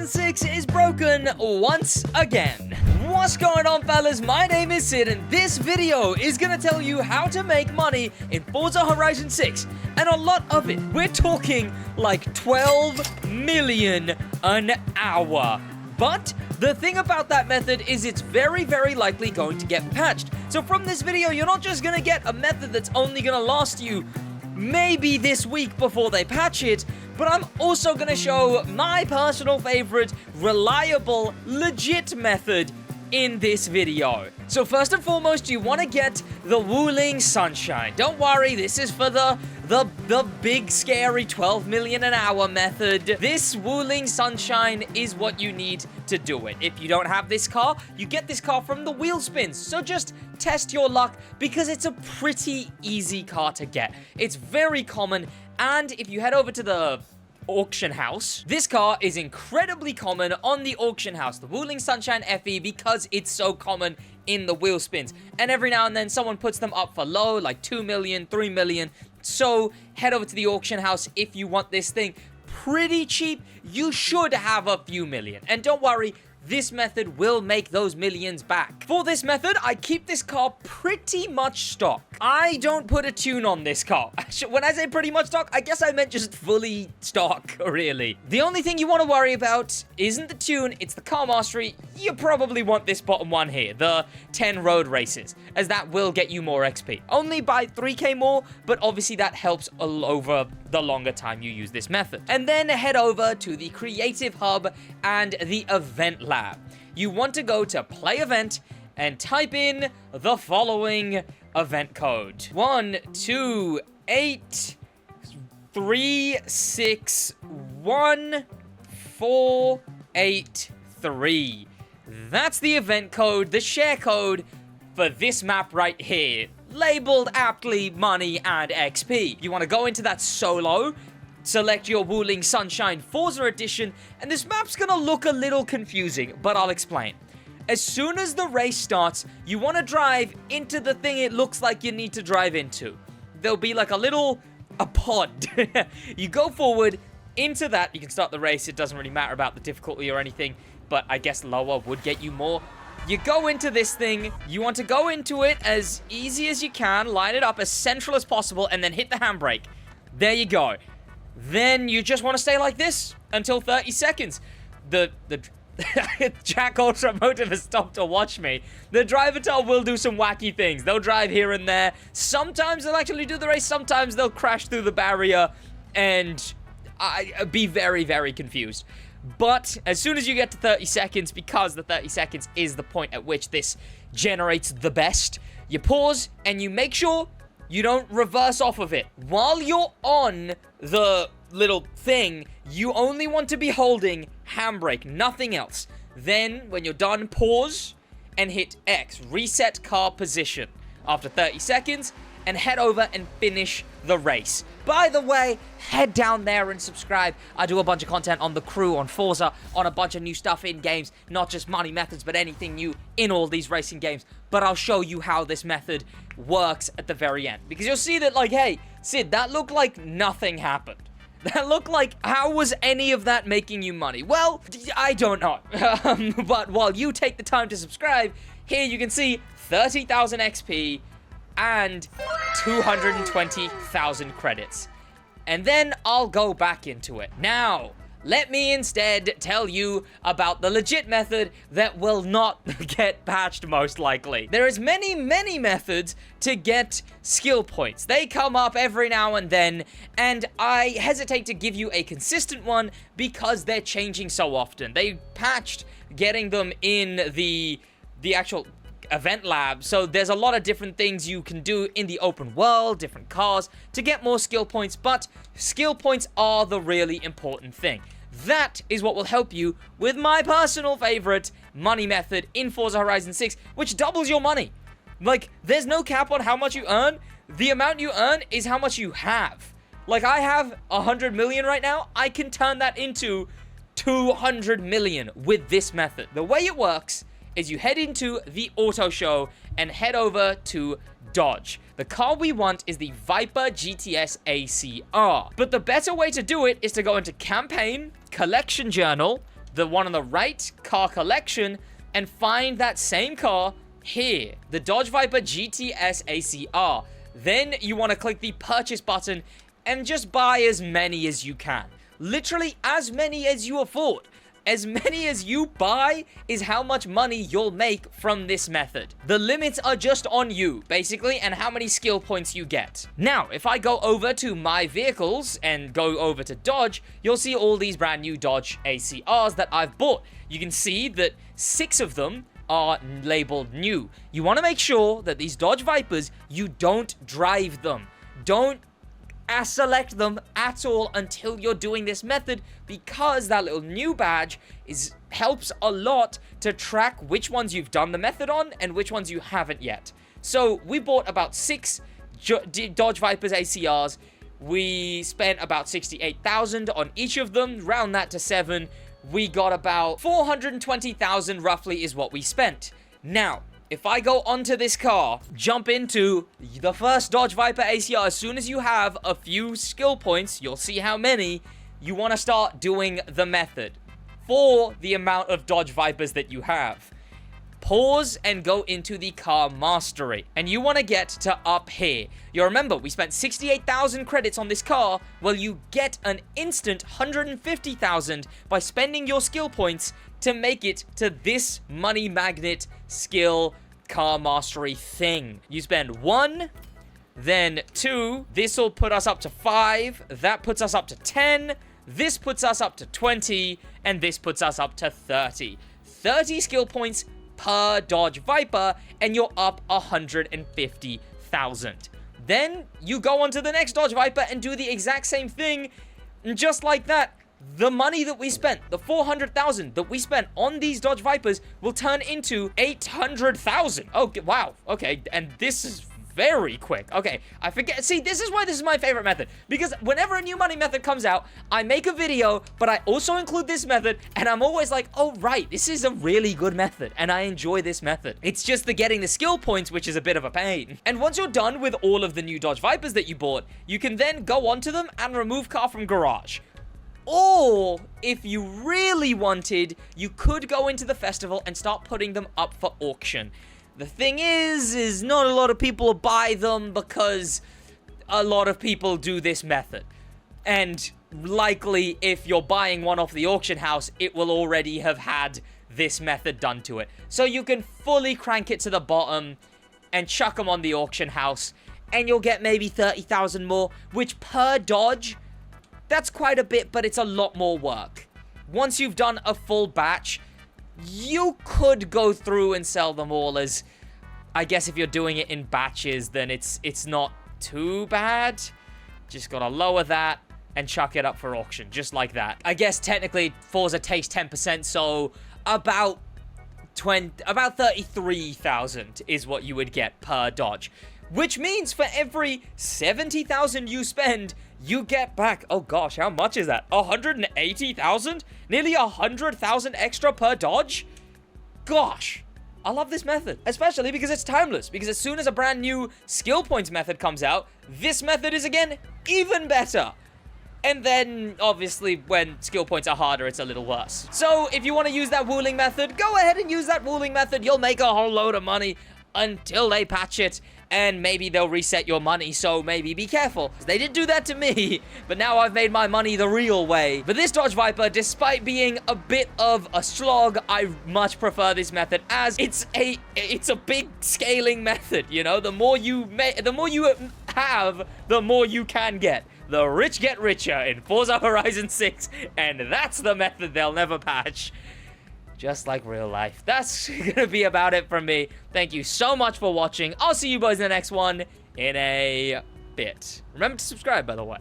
6 is broken once again. What's going on, fellas? My name is Sid, and this video is gonna tell you how to make money in Forza Horizon 6, and a lot of it. We're talking like 12 million an hour. But the thing about that method is it's very, very likely going to get patched. So from this video, you're not just gonna get a method that's only gonna last you maybe this week before they patch it, but I'm also gonna show my personal favorite, reliable, legit method in this video. So first and foremost, you want to get the Wuling Sunshine. Don't worry, this is for the big scary 12 million an hour method. This Wuling Sunshine is what you need to do it. If you don't have this car, you get this car from the wheel spins. So just test your luck because it's a pretty easy car to get. It's very common, and if you head over to the auction house, this car is incredibly common on the auction house, the Wuling Sunshine FE, because it's so common in the wheel spins. And every now and then someone puts them up for low, like 2 million, 3 million. So head over to the auction house if you want this thing pretty cheap. You should have a few million. And don't worry, this method will make those millions back. For this method, I keep this car pretty much stock. I don't put a tune on this car. When I say pretty much stock, I guess I meant just fully stock, really. The only thing you want to worry about isn't the tune, it's the car mastery. You probably want this bottom one here, the 10 road races, as that will get you more XP. Only by 3k more, but obviously that helps over the longer time you use this method. And then head over to the Creative Hub and the Event Lab. You want to go to Play Event and type in the following event code: 128361483. That's the event code, the share code for this map right here, labeled aptly money and XP. You want to go into that solo, select your Wuling Sunshine Forza Edition, and this map's gonna look a little confusing, but I'll explain. As soon as the race starts, you want to drive into the thing it looks like you need to drive into. There'll be like a pod. You go forward into that, you can start the race. It doesn't really matter about the difficulty or anything, but I guess lower would get you more. You go into this thing, you want to go into it as easy as you can, line it up as central as possible, and then hit the handbrake. There you go. Then you just want to stay like this until 30 seconds. The Jack Ultramotive has stopped to watch me. The driver tar will do some wacky things. They'll drive here and there. Sometimes they'll actually do the race. Sometimes they'll crash through the barrier and be very, very confused. But as soon as you get to 30 seconds, because the 30 seconds is the point at which this generates the best, you pause and you make sure you don't reverse off of it. While you're on the little thing, you only want to be holding handbrake, nothing else. Then, when you're done, pause and hit X, reset car position after 30 seconds, and head over and finish the race. By the way, head down there and subscribe. I do a bunch of content on the crew, on Forza, on a bunch of new stuff in games, not just money methods, but anything new in all these racing games. But I'll show you how this method works at the very end. Because you'll see that, like, hey, Sid, that looked like nothing happened. That looked like, how was any of that making you money? Well, I don't know. But while you take the time to subscribe, here you can see 30,000 XP and 220,000 credits. And then I'll go back into it. Now, let me instead tell you about the legit method that will not get patched, most likely. There is many, many methods to get skill points. They come up every now and then, and I hesitate to give you a consistent one because they're changing so often. They patched getting them in the actual event lab, so there's a lot of different things you can do in the open world, different cars, to get more skill points, but skill points are the really important thing. That is what will help you with my personal favorite money method in Forza Horizon 6, which doubles your money. Like, there's no cap on how much you earn. The amount you earn is how much you have. Like, I have 100 million right now. I can turn that into 200 million with this method. The way it works is you head into the auto show and head over to Dodge. The car we want is the Viper GTS ACR. But the better way to do it is to go into Campaign, Collection Journal, the one on the right, car collection, and find that same car here, the Dodge Viper GTS ACR. Then you want to click the purchase button and just buy as many as you can. Literally as many as you afford. As many as you buy is how much money you'll make from this method. The limits are just on you, basically, and how many skill points you get. Now, if I go over to my vehicles and go over to Dodge, you'll see all these brand new Dodge ACRs that I've bought. You can see that 6 of them are labeled new. You want to make sure that these Dodge Vipers, you don't drive them. Don't select them at all until you're doing this method, because that little new badge helps a lot to track which ones you've done the method on and which ones you haven't yet. So we bought about 6 Dodge Vipers ACRs. We spent about 68,000 on each of them. Round that to 7. We got about 420,000 roughly is what we spent. Now, if I go onto this car, jump into the first Dodge Viper ACR, as soon as you have a few skill points, you'll see how many, you want to start doing the method for the amount of Dodge Vipers that you have. Pause and go into the car mastery, and you want to get to up here. You remember, we spent 68,000 credits on this car. Well, you get an instant 150,000 by spending your skill points to make it to this money magnet skill car mastery thing. You spend 1, then 2, this will put us up to 5, that puts us up to 10, this puts us up to 20, and this puts us up to 30. 30 skill points per Dodge Viper, and you're up 150,000. Then you go on to the next Dodge Viper and do the exact same thing, and just like that, the money that we spent, the 400,000 that we spent on these Dodge Vipers, will turn into 800,000. Oh, wow. Okay, and this is very quick. Okay, I forget. See, this is why this is my favorite method, because whenever a new money method comes out, I make a video, but I also include this method, and I'm always like, oh, right, this is a really good method, and I enjoy this method. It's just the getting the skill points, which is a bit of a pain. And once you're done with all of the new Dodge Vipers that you bought, you can then go onto them and remove car from garage. Or, if you really wanted, you could go into the festival and start putting them up for auction. The thing is not a lot of people buy them because a lot of people do this method. And likely, if you're buying one off the auction house, it will already have had this method done to it. So you can fully crank it to the bottom and chuck them on the auction house, and you'll get maybe 30,000 more, which per Dodge, that's quite a bit, but it's a lot more work. Once you've done a full batch, you could go through and sell them all as, I guess if you're doing it in batches, then it's not too bad. Just gotta lower that and chuck it up for auction, just like that. I guess technically Forza takes 10%, so about 33,000 is what you would get per Dodge. Which means for every 70,000 you spend, you get back, oh gosh, how much is that? 180,000? Nearly 100,000 extra per Dodge? Gosh, I love this method, especially because it's timeless, because as soon as a brand new skill points method comes out, this method is again even better. And then, obviously, when skill points are harder, it's a little worse. So, if you want to use that wooling method, go ahead and use that wooling method. You'll make a whole load of money until they patch it, and maybe they'll reset your money, so maybe be careful. They did do that to me, but now I've made my money the real way. But this Dodge Viper, despite being a bit of a slog, I much prefer this method, as it's a big scaling method, you know? The more you have, the more you can get. The rich get richer in Forza Horizon 6, and that's the method they'll never patch. Just like real life. That's gonna be about it from me. Thank you so much for watching. I'll see you boys in the next one in a bit. Remember to subscribe, by the way.